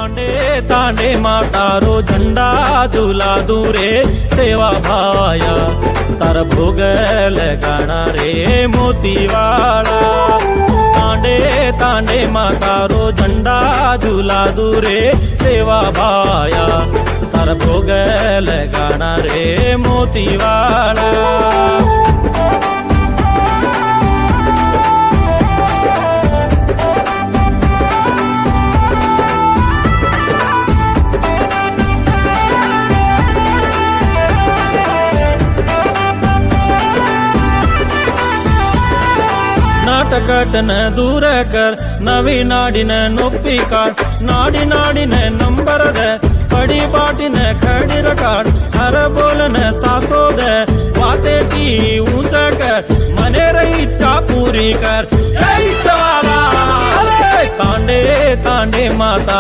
तांडे तांडे मातारो झंडा झूला दूरे सेवा भाया तार भोग लगाना रे मोतीवाड़ा। तांडे तांडे मातारो झंडा झूला दूरे सेवा भाया तार भोग लगाना रे मोतीवाड़ा। ನಾಟಕಟನ ದೂರ ಕರ್ ನವಿ ನಾಡಿನ ನೊಪ್ಪಿ ಕಾಡ್ ನಾಡಿ ನಾಡಿನ ನಂಬರದ ಪಡಿ ಪಾಟಿನ ಖಡಿರ ಕಾಡ್ ಹರ ಬೋಲನ ಸಾಸೋದ ವಾತೆ की ऊंच कर मने रही चापूरी कर जय सवाला। तांडे तांडे माता